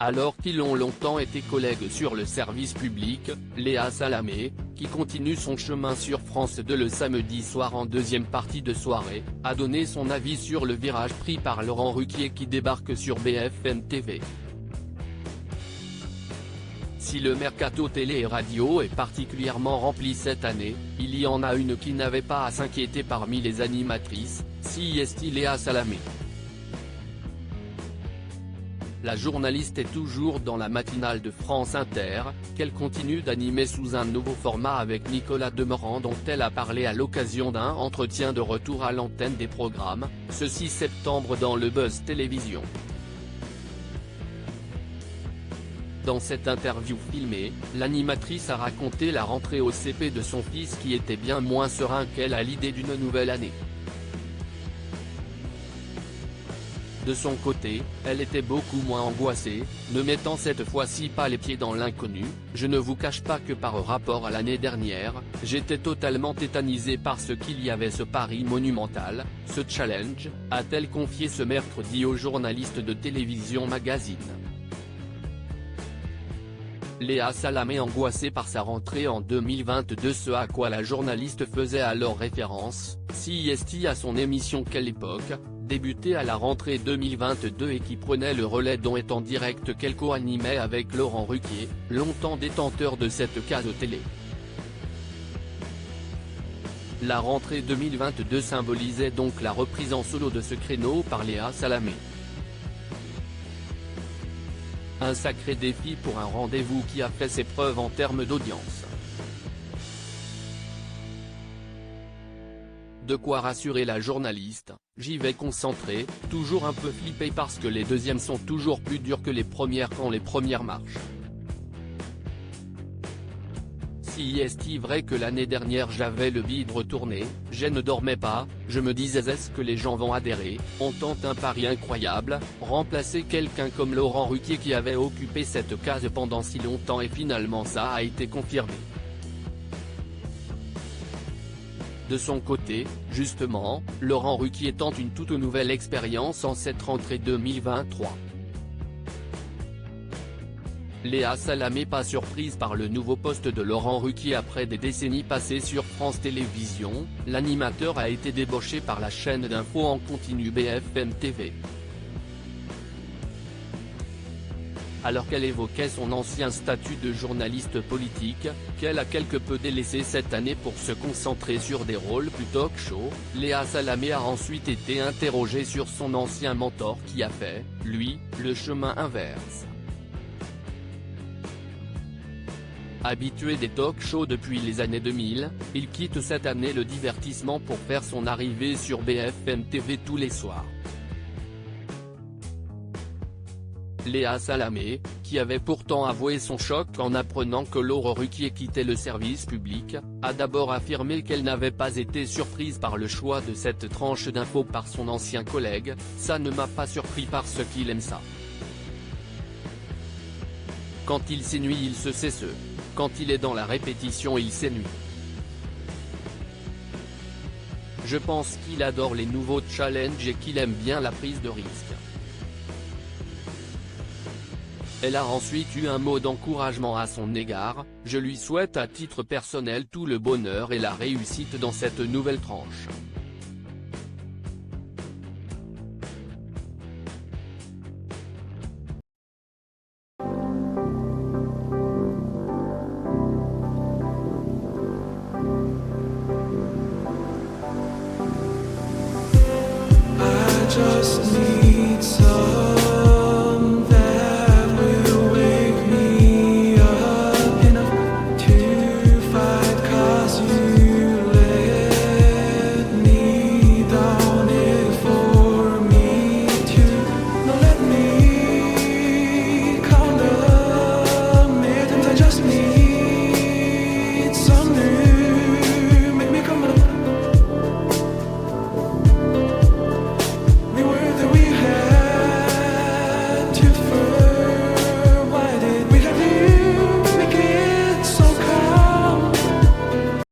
Alors qu'ils ont longtemps été collègues sur le service public, Léa Salamé, qui continue son chemin sur France 2 le samedi soir en deuxième partie de soirée, a donné son avis sur le virage pris par Laurent Ruquier qui débarque sur BFM TV. Si le mercato télé et radio est particulièrement rempli cette année, il y en a une qui n'avait pas à s'inquiéter parmi les animatrices, CIST Léa Salamé. La journaliste est toujours dans la matinale de France Inter, qu'elle continue d'animer sous un nouveau format avec Nicolas Demorand dont elle a parlé à l'occasion d'un entretien de retour à l'antenne des programmes, ce 6 septembre dans le Buzz Télévision. Dans cette interview filmée, l'animatrice a raconté la rentrée au CP de son fils qui était bien moins serein qu'elle à l'idée d'une nouvelle année. De son côté, elle était beaucoup moins angoissée, ne mettant cette fois-ci pas les pieds dans l'inconnu. « Je ne vous cache pas que par rapport à l'année dernière, j'étais totalement tétanisée parce qu'il y avait ce pari monumental, ce challenge », a-t-elle confié ce mercredi au journaliste de Télévision Magazine. Léa Salamé angoissée par sa rentrée en 2022, ce à quoi la journaliste faisait alors référence, CIST à son émission Quelle époque, débutée à la rentrée 2022 et qui prenait le relais dont est en direct qu'elle co-animait avec Laurent Ruquier, longtemps détenteur de cette case télé. La rentrée 2022 symbolisait donc la reprise en solo de ce créneau par Léa Salamé. Un sacré défi pour un rendez-vous qui a fait ses preuves en termes d'audience. De quoi rassurer la journaliste, j'y vais concentrée, toujours un peu flippée parce que les deuxièmes sont toujours plus durs que les premières quand les premières marchent. Si est-il vrai que l'année dernière j'avais le bide retourné, je ne dormais pas, je me disais est-ce que les gens vont adhérer, on tente un pari incroyable, remplacer quelqu'un comme Laurent Ruquier qui avait occupé cette case pendant si longtemps et finalement ça a été confirmé. De son côté, justement, Laurent Ruquier tente une toute nouvelle expérience en cette rentrée 2023. Léa Salamé pas surprise par le nouveau poste de Laurent Ruquier après des décennies passées sur France Télévisions, l'animateur a été débauché par la chaîne d'infos en continu BFM TV. Alors qu'elle évoquait son ancien statut de journaliste politique, qu'elle a quelque peu délaissé cette année pour se concentrer sur des rôles plus talk-show, Léa Salamé a ensuite été interrogée sur son ancien mentor qui a fait, lui, le chemin inverse. Habitué des talk-shows depuis les années 2000, il quitte cette année le divertissement pour faire son arrivée sur BFM TV tous les soirs. Léa Salamé, qui avait pourtant avoué son choc en apprenant que Laurent Ruquier quittait le service public, a d'abord affirmé qu'elle n'avait pas été surprise par le choix de cette tranche d'infos par son ancien collègue, « Ça ne m'a pas surpris parce qu'il aime ça. Quand il s'ennuie il se sait ce. Quand il est dans la répétition il s'ennuie. Je pense qu'il adore les nouveaux challenges et qu'il aime bien la prise de risque. » Elle a ensuite eu un mot d'encouragement à son égard, « Je lui souhaite à titre personnel tout le bonheur et la réussite dans cette nouvelle tranche.